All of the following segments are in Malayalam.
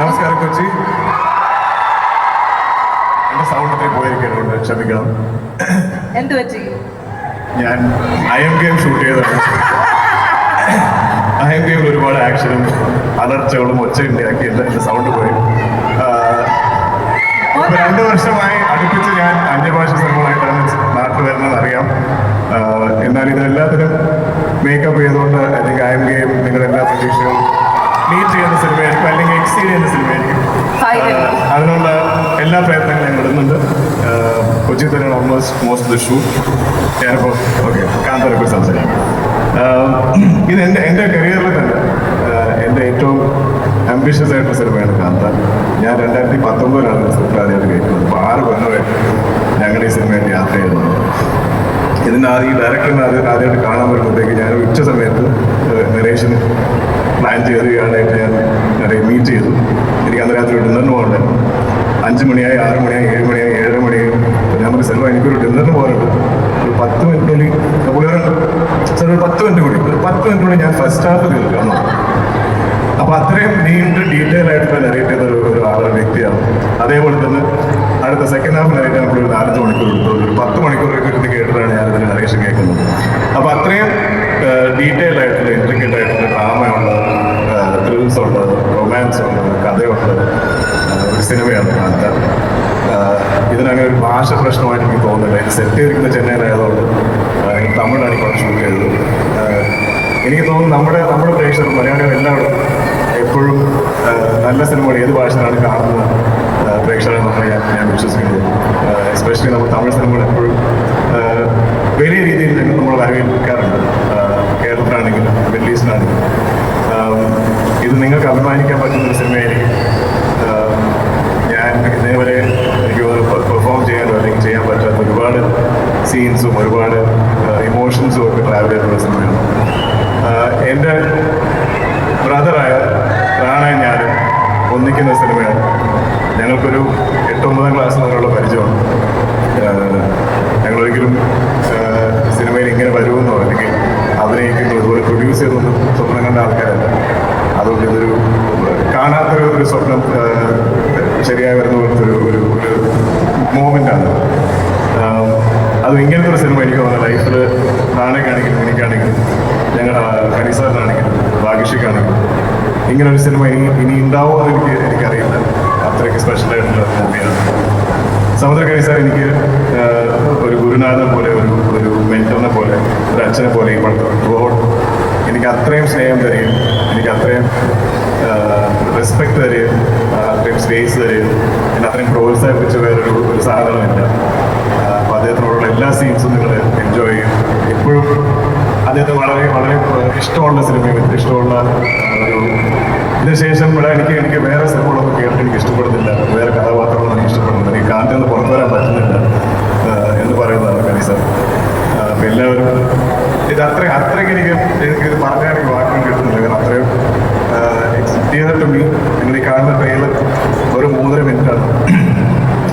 നമസ്കാരം കൊച്ചി. എന്റെ സൗണ്ടൊക്കെ പോയിരിക്കുന്നുണ്ട്, ക്ഷമിക്കണം. എന്ത് പറ്റി? ഞാൻ IM ഗെയിം ഷൂട്ട് ചെയ്തതാണ്. IM ഗെയിമിൽ ഒരുപാട് ആക്ഷനും അലർച്ചകളും ഒച്ചയുണ്ടാക്കി എന്റെ സൗണ്ട് പോയി. 2 വർഷമായി അടുപ്പിച്ച് ഞാൻ അന്യഭാഷ സിനിമകളായിട്ടാണ് നാട്ടിൽ വരുന്നത് അറിയാം. എന്നാൽ ഇതെല്ലാത്തിനും മേക്കപ്പ് ചെയ്തുകൊണ്ട് അല്ലെങ്കിൽ IM ഗെയിം നിങ്ങളെല്ലാ പ്രതീക്ഷകളും മീറ്റ് ചെയ്യുന്ന സിനിമയായിരിക്കും, അല്ലെങ്കിൽ എക്സീഡ് ചെയ്യുന്ന സിനിമയായിരിക്കും. അതിനുള്ള എല്ലാ പ്രയത്നങ്ങളും ഞാൻ ഇടുന്നുണ്ട്. കൊച്ചി തന്നെയാണ് മോസ്റ്റ് ദ ഷൂട്ട്. ഞാനിപ്പോൾ ഓക്കെ കാന്തരെ കുറിച്ച് സംസാരിക്കാം. ഇത് എൻ്റെ കരിയറിൽ തന്നെ എൻ്റെ ഏറ്റവും അംബിഷ്യസ് ആയിട്ടുള്ള സിനിമയാണ് കാന്ത. ഞാൻ 2019 സ്ക്രിപ്റ്റ് ആദ്യമായിട്ട് കേൾക്കുന്നത്. അപ്പോൾ 6 കൊല്ലമായി ഞങ്ങൾ ഈ സിനിമയായിട്ട് യാത്ര ചെയ്യുന്നത്. ഈ ഡയറക്ടറിനെ ആദ്യമായിട്ട് കാണാൻ വരുമ്പോഴത്തേക്ക് ഞാൻ ഉച്ച സമയത്ത് നരേഷൻ പ്ലാൻ ചെയ്ത് ഞാൻ മീറ്റ് ചെയ്തു. എനിക്ക് അന്ന് രാത്രി ഡിന്നറിന് പോകണ്ടായിരുന്നു. 5 മണിയായി, 6 മണിയായി, 7 മണിയായി, 7:30 മണിയായി. ഞാൻ പറഞ്ഞ സിനിമ എനിക്കൊരു ഡിന്നറിന് പോകാനുണ്ട്, ഒരു 10 മിനിറ്റിനുള്ളിൽ പുള്ളികളുണ്ട് സാർ, ഒരു 10 മിനിറ്റ് കൂടി, ഒരു 10 മിനിറ്റിനുള്ളിൽ ഞാൻ ഫസ്റ്റ് ഹാഫ് തീർക്കണം. അപ്പോൾ അത്രയും നീണ്ട് ഡീറ്റെയിൽ ആയിട്ട് നരേറ്റ് ചെയ്ത ഒരു വ്യക്തിയാണ്. അതേപോലെ തന്നെ അടുത്ത സെക്കൻഡ് ഹാഫ് നരേറ്റ് നമ്മൾ ഒരു 4-5 മണിക്കൂർ എടുത്തു. ഒരു 10 മണിക്കൂറൊക്കെ ഇരുന്ന് കേട്ടിട്ടാണ് ഞാൻ ഇതിൻ്റെ നരേഷൻ കേൾക്കുന്നത്. അപ്പോൾ അത്രയും ഡീറ്റെയിൽ ആയിട്ടുള്ള ഇൻട്രിക്കറ്റ് ആയിട്ടുള്ള ഡ്രാമയുള്ള, ത്രിൽസ് ഉണ്ട്, റൊമാൻസ് ഉണ്ട്, കഥയുണ്ട് ഒരു സിനിമയാണ് കാന്ത. ഇതിനങ്ങനെ ഒരു ഭാഷ പ്രശ്നമായിട്ട് എനിക്ക് തോന്നുന്നില്ല. ഇത് സെറ്റ് ചെയ്തിരിക്കുന്ന ചെന്നൈയിലായതുകൊണ്ട് തമിഴാണ് ഇപ്പോൾ ഷൂട്ട് ചെയ്തത്. എനിക്ക് തോന്നുന്നു നമ്മുടെ പ്രേക്ഷകർ മലയാളികൾ എല്ലാവരും എപ്പോഴും നല്ല സിനിമകൾ ഏത് ഭാഷയിലാണ് കാണുന്നത് പ്രേക്ഷകരെന്നാണ് ഞാൻ വിശ്വസിക്കുന്നത്. എസ്പെഷ്യലി നമ്മൾ തമിഴ് സിനിമകൾ എപ്പോഴും വലിയ രീതിയിൽ നമ്മൾ വരവേൽക്കാറുണ്ട്. കേരളത്തിലാണെങ്കിലും മിഡിൽ ഈസ്റ്റിലാണെങ്കിലും ഇത് നിങ്ങൾക്ക് അഭിമാനിക്കാൻ പറ്റുന്നൊരു സിനിമയായിരിക്കും. ഞാൻ ഇതേവരെ എനിക്ക് പെർഫോം ചെയ്യാനോ അല്ലെങ്കിൽ ചെയ്യാൻ പറ്റാത്ത ഒരുപാട് സീൻസും ഒരുപാട് ഇമോഷൻസും ഒക്കെ ട്രാവൽ ചെയ്തിട്ടുള്ള സിനിമയാണ്. എൻ്റെ ബ്രദറായ റാണയും ഞാനും ഒന്നിക്കുന്ന സിനിമയാണ്. ഞങ്ങൾക്കൊരു 8-9 ക്ലാസ് മുതലുള്ള പരിചയമാണ്. ഞങ്ങളൊരിക്കലും സിനിമയിൽ ഇങ്ങനെ വരുമെന്നോ അല്ലെങ്കിൽ അഭിനയിക്കുന്നു ഇതുപോലെ പ്രൊഡ്യൂസ് ചെയ്തൊന്നും സ്വപ്നം കണ്ട ആൾക്കാരല്ല. അതുകൊണ്ട് ഇതൊരു കാണാത്തൊരു സ്വപ്നം ശരിയായി വരുന്ന പോലത്തെ ഒരു മോമെൻ്റാണ്. അത് ഇങ്ങനത്തെ ഒരു സിനിമ എനിക്ക് തോന്നുന്നത് ലൈഫിൽ റാണയ്ക്കാണെങ്കിലും എനിക്കാണെങ്കിലും ഞങ്ങളുടെ കനിസാറിനാണെങ്കിലും ഭാഗ്യശ്രീക്കാണെങ്കിലും ഇങ്ങനൊരു സിനിമ ഇനി ഉണ്ടാവുമെന്ന് എനിക്കറിയില്ല. അത്രയ്ക്ക് സ്പെഷ്യലായിട്ടുള്ള മൂവിയാണ്. സമുദ്രകനി സാർ എനിക്ക് ഒരു ഗുരുനാഥനെ പോലെ, ഒരു മെന്ററിനെ പോലെ, ഒരു അച്ഛനെ പോലെ ഈ പടത്തോട് എനിക്ക് അത്രയും സ്നേഹം തരികയും എനിക്ക് അത്രയും റെസ്പെക്ട് തരികയും അത്രയും സ്പേസ് തരികയും എന്നെ അത്രയും പ്രോത്സാഹിപ്പിച്ച വേറൊരു സാധനമില്ല. അപ്പോൾ അദ്ദേഹത്തിനോടുള്ള എല്ലാ സീൻസും നിങ്ങൾ എൻജോയ് ചെയ്യും. എപ്പോഴും അദ്ദേഹത്തെ വളരെ വളരെ ഇഷ്ടമുള്ള സിനിമയും ഇഷ്ടമുള്ള ഇതിനുശേഷം ഇവിടെ എനിക്ക് വേറെ സിനിമകളൊന്നും കേട്ടിട്ട് എനിക്ക് ഇഷ്ടപ്പെടുന്നില്ല, വേറെ കഥാപാത്രങ്ങളൊന്നും എനിക്ക് ഇഷ്ടപ്പെടുന്നില്ല, എനിക്ക് കാന്തിൽ നിന്ന് പുറത്തു വരാൻ പറ്റുന്നില്ല എന്ന് പറയുന്നതാണ് കനി സാർ. അപ്പം എല്ലാവരും അത്രയ്ക്ക് എനിക്കിത് പറഞ്ഞാൽ എനിക്ക് വാക്കുകൾ കിട്ടുന്നില്ല. കാരണം അത്രയും ഡിയർ ടു മീ. നിങ്ങൾ ഈ കാണുന്ന ട്രെയിലർ ഒരു 3.5 മിനിറ്റാണ്.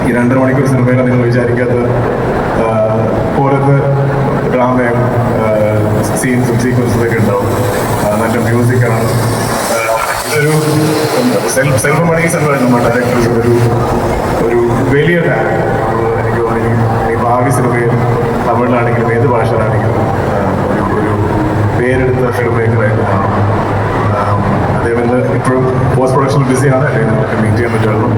ഈ 2.5 മണിക്കൂർ സിനിമയിൽ നിങ്ങൾ വിചാരിക്കാത്ത പോലത്തെ ഡ്രാമയും സീൻസും സീക്വൻസും ഒക്കെ ഉണ്ടാവും. നല്ല മ്യൂസിക്കാണ്. ഇതൊരു സെൽവമണി സെൽവൻ നമ്മുടെ ഡയറക്ടർ ഒരു വലിയ എനിക്ക് തോന്നി ഈ ഭാവി സിനിമയിൽ തമിഴിലാണെങ്കിലും ഏത് ഭാഷയിലാണെങ്കിലും ഒരു പേരെടുത്ത ഫിലിം മേക്കറായിരുന്നു. അദ്ദേഹം ഇപ്പോഴും പോസ്റ്റ് പ്രൊഡക്ഷൻ ബിസിയാണ്, അല്ലെങ്കിൽ നമുക്ക് മീറ്റ് ചെയ്യാൻ പറ്റുള്ളൂ.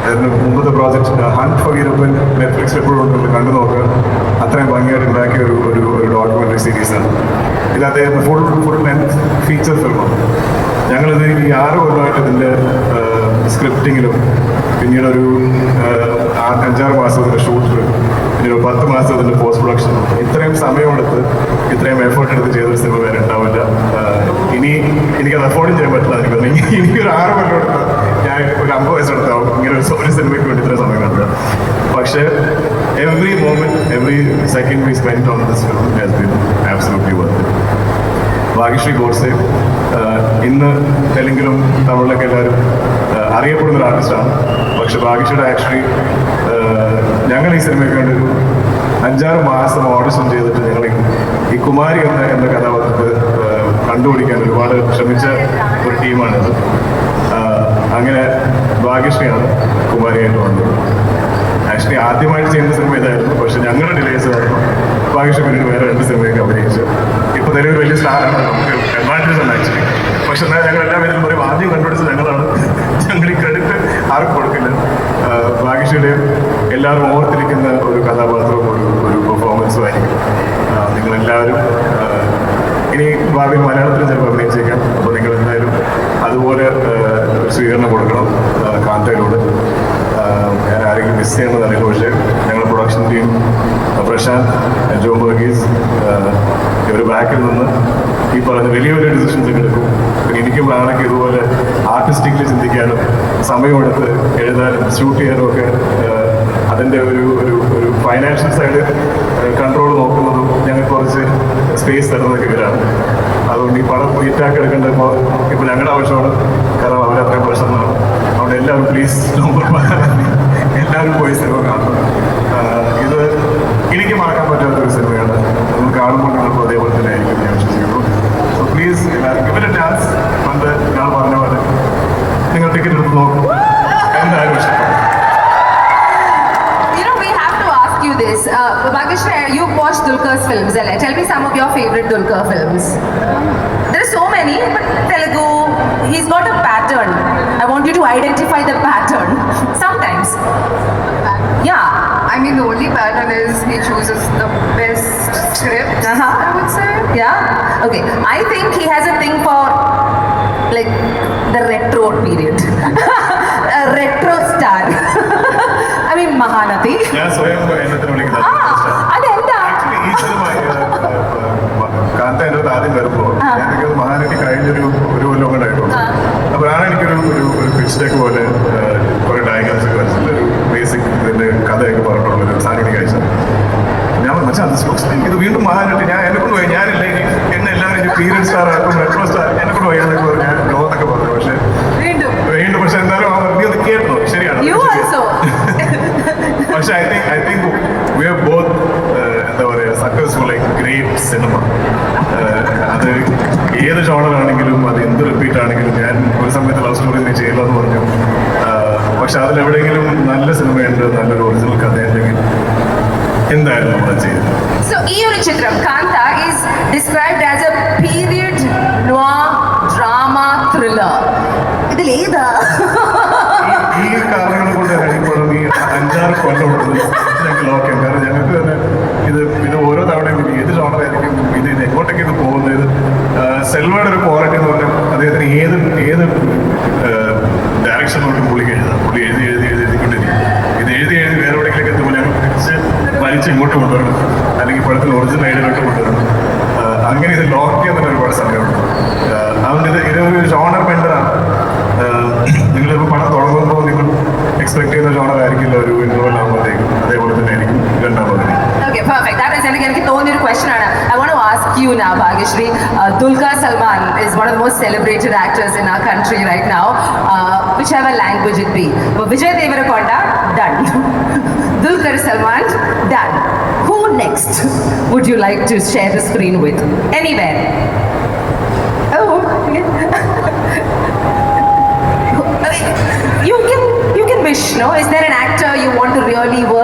അതിന് മുമ്പത്തെ പ്രോജക്റ്റ് ഹണ്ട് ഫോർ യൂറോപ്യൻ നെറ്റ്ഫ്ലിക്സിൽ എപ്പോഴും ഉണ്ട്, കണ്ടു നോക്കുക. അത്രയും ഭംഗിയായിട്ട് ഉണ്ടാക്കിയ ഒരു ഡോക്യുമെൻ്ററി സീരീസാണ് ഇത്. അദ്ദേഹം ഫുൾ ലെങ്ത് ഫീച്ചർ ഫിലിമാണ്. ഞങ്ങളിത് ഈ 6 കൊല്ലമായിട്ട് ഇതിൻ്റെ സ്ക്രിപ്റ്റിങ്ങിലും പിന്നീട് ഒരു 5-6 മാസത്തിൻ്റെ ഷൂട്ടിലും പിന്നീട് 10 മാസത്തിൻ്റെ പോസ്റ്റ് പ്രൊഡക്ഷനും ഇത്രയും സമയമെടുത്ത് ഇത്രയും എഫേർട്ട് എടുത്ത് ചെയ്തൊരു സിനിമ വരെ ഉണ്ടാവില്ല. ഇനി എനിക്കത് അഫോർഡ് ചെയ്യാൻ പറ്റില്ല. എനിക്കൊരു 6 കൊല്ലം എടുത്ത് ഞാൻ ഒരു 50 വയസ്സെടുത്താവും ഇങ്ങനെ ഒരു സിനിമയ്ക്ക് വേണ്ടി ഇത്രയും സമയം കണ്ടത്. പക്ഷേ every moment, every second we spend on this film has been absolutely worth it. Bhagyashree Godse ഇന്ന് തെലുങ്കിലും തമിഴിലൊക്കെ എല്ലാവരും അറിയപ്പെടുന്ന ഒരു ആർട്ടിസ്റ്റാണ്. പക്ഷെ ഭാഗ്യശ്രീയുടെ ആക്ച്വലി ഞങ്ങൾ ഈ സിനിമയ്ക്ക് വേണ്ടി ഒരു 5-6 മാസം ഓഡിഷൻ ചെയ്തിട്ട് ഞങ്ങൾ ഈ കുമാരി എന്ന കഥാപാത്രത്തെ കണ്ടുപിടിക്കാൻ ഒരുപാട് ശ്രമിച്ച ഒരു ടീമാണിത്. അങ്ങനെ ഭാഗ്യശ്രീയാണ് കുമാരിയായിട്ട് വന്നത്. ആക്ച്വലി ആദ്യമായിട്ട് ചെയ്യുന്ന സിനിമ ഇതായിരുന്നു, പക്ഷെ ഞങ്ങളുടെ ഡിലേസ് ആയിരുന്നു. ഭാഗ്യശ്രീ പിന്നീട് വേറെ 2 സിനിമയൊക്കെ അഭിനയിച്ചു. ഇപ്പോൾ നിലവിൽ വലിയ സ്റ്റാറാണ്, നമുക്ക് അഡ്വാൻറ്റേജ് ഉണ്ട് ആക്ച്വലി. പക്ഷെ എന്നാൽ ഞങ്ങൾ എല്ലാ പേരും പറയും ആദ്യം കണ്ടുപിടിച്ചത് ഞങ്ങളാണ്, ഞങ്ങൾ ഈ ക്രെഡിറ്റ് ആർക്കും കൊടുക്കില്ല. ഭാഗ്യശ്രീയുടെയും എല്ലാവരും ഓർത്തിരിക്കുന്ന ഒരു കഥാപാത്രവും ഒരു പെർഫോമൻസും ആയിരിക്കും. നിങ്ങളെല്ലാവരും ഇനി ഭാവിയിൽ മലയാളത്തിൽ ചിലപ്പോൾ അഭിനയിച്ചേക്കാം. അപ്പോൾ നിങ്ങൾ എന്തായാലും അതുപോലെ സ്വീകരണം കൊടുക്കണം കാന്തയിലൂടെ. ഞാൻ ആരെങ്കിലും മിസ് ചെയ്യുന്നതറിയില്ല, പക്ഷേ ഞങ്ങളുടെ പ്രൊഡക്ഷൻ ടീം പ്രശാന്ത്, ജോൺ വർഗീസ് ഇവർ ബാക്കിൽ നിന്ന് ഈ പറഞ്ഞ വലിയൊരു ഡിസിഷൻസ് ഒക്കെ എടുക്കും. പിന്നെ എനിക്കും പ്രാണയ്ക്ക് ഇതുപോലെ ആർട്ടിസ്റ്റിക്കലി ചിന്തിക്കാനും സമയമെടുത്ത് എഴുതാനും ഷൂട്ട് ചെയ്യാനും ഒക്കെ അതിൻ്റെ ഒരു ഫൈനാൻഷ്യൽ സൈഡ് കൺട്രോൾ നോക്കുന്നതും ഞങ്ങൾക്ക് കുറച്ച് സ്പേസ് തരുന്നതൊക്കെ ഇവരാണ്. അതുകൊണ്ട് ഈ പണം നീറ്റാക്കി എടുക്കേണ്ടപ്പോൾ ഇപ്പോൾ ഞങ്ങളുടെ ആവശ്യമാണ്, കാരണം അവരത്രയും പ്രശ്നമാണ്. അവിടെ എല്ലാവരും പ്ലീസ് എല്ലാവരും പോയി സിനിമ കാണണം. ഇത് എനിക്ക് മറക്കാൻ പറ്റാത്തൊരു സിനിമയാണ്. നമ്മൾ കാണുമ്പോൾ നിങ്ങൾക്ക് അതേപോലെ തന്നെ ആയിരിക്കും ഞാൻ വിശ്വസിക്കുന്നു. സോ പ്ലീസ് ഇവരുടെ ചാൻസ് പണ്ട് ഞാൻ പറഞ്ഞ പോലെ നിങ്ങൾ ടിക്കറ്റ് എടുത്ത് നോക്കും, എന്തായാലും ഇഷ്ടപ്പെടും. You this. Bhagyashree, you've watched Dulquer's films. Tell me some of your favorite Dulquer films. There are so many, but Telugu, he's got a pattern. I want you to identify the pattern. Sometimes. Yeah. I mean, the only pattern is he chooses the best script, I would say. Yeah? Okay. I think he has a thing for, like, the retro period. A retro star. I mean, Mahanati. ഞാൻ സ്വയം എന്നത്തിന് വിളിക്കുന്നത് അതെന്താ? ആക്ച്വലി ഈ സിനിമ കാന്ത എൻ്റെ അടുത്ത് ആദ്യം വരുമ്പോൾ എനിക്ക് മഹാനടി കഴിഞ്ഞൊരു കൊല്ലം കൊണ്ടായിട്ടുള്ളൂ. അപ്പോഴാണ് എനിക്കൊരു പിച്ച് ഡെക്ക് പോലെ കുറേ ഡയഗ്രാംസ് ഒക്കെ വരച്ചിട്ടുള്ള ഒരു ബേസിക് ഇതിൻ്റെ കഥയൊക്കെ പറഞ്ഞിട്ടുള്ളൊരു സാധനം എനിക്ക് അയച്ചത്. ഞാൻ മനസ്സിലാക്കി എനിക്കിത് വീണ്ടും മഹാനടി ഞാൻ എന്നെക്കൊണ്ട് പോയി, ഞാനില്ല എന്നെ എല്ലാവരും പീരിയഡ് സ്റ്റാർ ആക്കും, റെട്രോ സ്റ്റാർ എന്നെക്കൊണ്ട് പോയി എന്നൊക്കെ പറഞ്ഞു, ഞാൻ ലോകത്തൊക്കെ പറഞ്ഞു. പക്ഷേ വീണ്ടും പക്ഷെ എന്തായാലും നീ ഒന്ന് കേട്ടോ, ശരിയാണ്. പക്ഷെ I think we are both എന്താ പറയുക സക്സസ്ഫുൾ ലൈക്ക് ഗ്രേറ്റ് സിനിമ. അത് ഏത് ജോണറാണെങ്കിലും അത് എന്ത് റിപ്പീറ്റ് ആണെങ്കിലും, ഞാൻ ഒരു സമയത്ത് ലവ് സ്റ്റോറി നീ ചെയ്യില്ലെന്ന് പറഞ്ഞു. പക്ഷെ അതിലെവിടെയെങ്കിലും നല്ല സിനിമയുണ്ട്, നല്ലൊരു ഒറിജിനൽ കഥയുണ്ടെങ്കിൽ എന്തായാലും നമ്മൾ ചെയ്യും. So, ഈ ഒരു ചിത്രം കാന്ത is described as a period noir drama thriller. ഇതിൽ ഏതാ? ഈ കാരണങ്ങൾ കൊണ്ട് ഇപ്പോഴും ഈ 5-6 കൊല്ലം ഞങ്ങൾക്ക് ലോക്കാം. കാരണം ഞങ്ങൾക്ക് തന്നെ ഇത് ഓരോ തവണയും ഏത് ജോണറായിരിക്കും, ഇത് എങ്ങോട്ടേക്ക് ഇത് പോകുന്നത്. സെൽവയുടെ ഒരു ക്വാളിറ്റി എന്ന് പറഞ്ഞാൽ അദ്ദേഹത്തിന് ഏത് ഡയറക്ഷനിലോട്ട് പുള്ളി എഴുതിക്കൊണ്ടിരിക്കും. ഇത് എഴുതി വേറെ എവിടേക്കൊക്കെ എത്തുമ്പോൾ ഞങ്ങൾ തിരിച്ച് വലിച്ച് ഇങ്ങോട്ട് കൊണ്ടുവരണം, അല്ലെങ്കിൽ പടത്തിൽ ഒറിജിനൽ ഐഡിയയിലോട്ട് കൊണ്ടുവരണം. അങ്ങനെ ഇത് ലോക്ക് ചെയ്യാൻ തന്നെ ഒരുപാട് സമയമുണ്ട്. അതുകൊണ്ട് ഇതൊരു ജോണർ ബെൻഡറാണ്. നിങ്ങളിപ്പോൾ പണം തുടങ്ങുമ്പോൾ നിങ്ങൾ എക്സ്പെക്ട് ചെയ്യുന്ന ജോണർ ആയിരിക്കില്ല ഒരു ഇന്റർവെൽ ആകുമ്പോഴത്തേക്കും, അതേപോലെ തന്നെ ആയിരിക്കും രണ്ടാമതിന്. Okay, perfect. That is എനിക്ക് തോന്നിയൊരു question ആണ്. I want to ask you now, Bhagyashree. Dulquer Salman is one of the most celebrated actors in our country right now, whichever language it be. Vijay Deverakonda, done. Dulquer Salman, done. Who next would you like to share the screen with? Anywhere. Oh, you can wish, no? Is there an actor you want to really work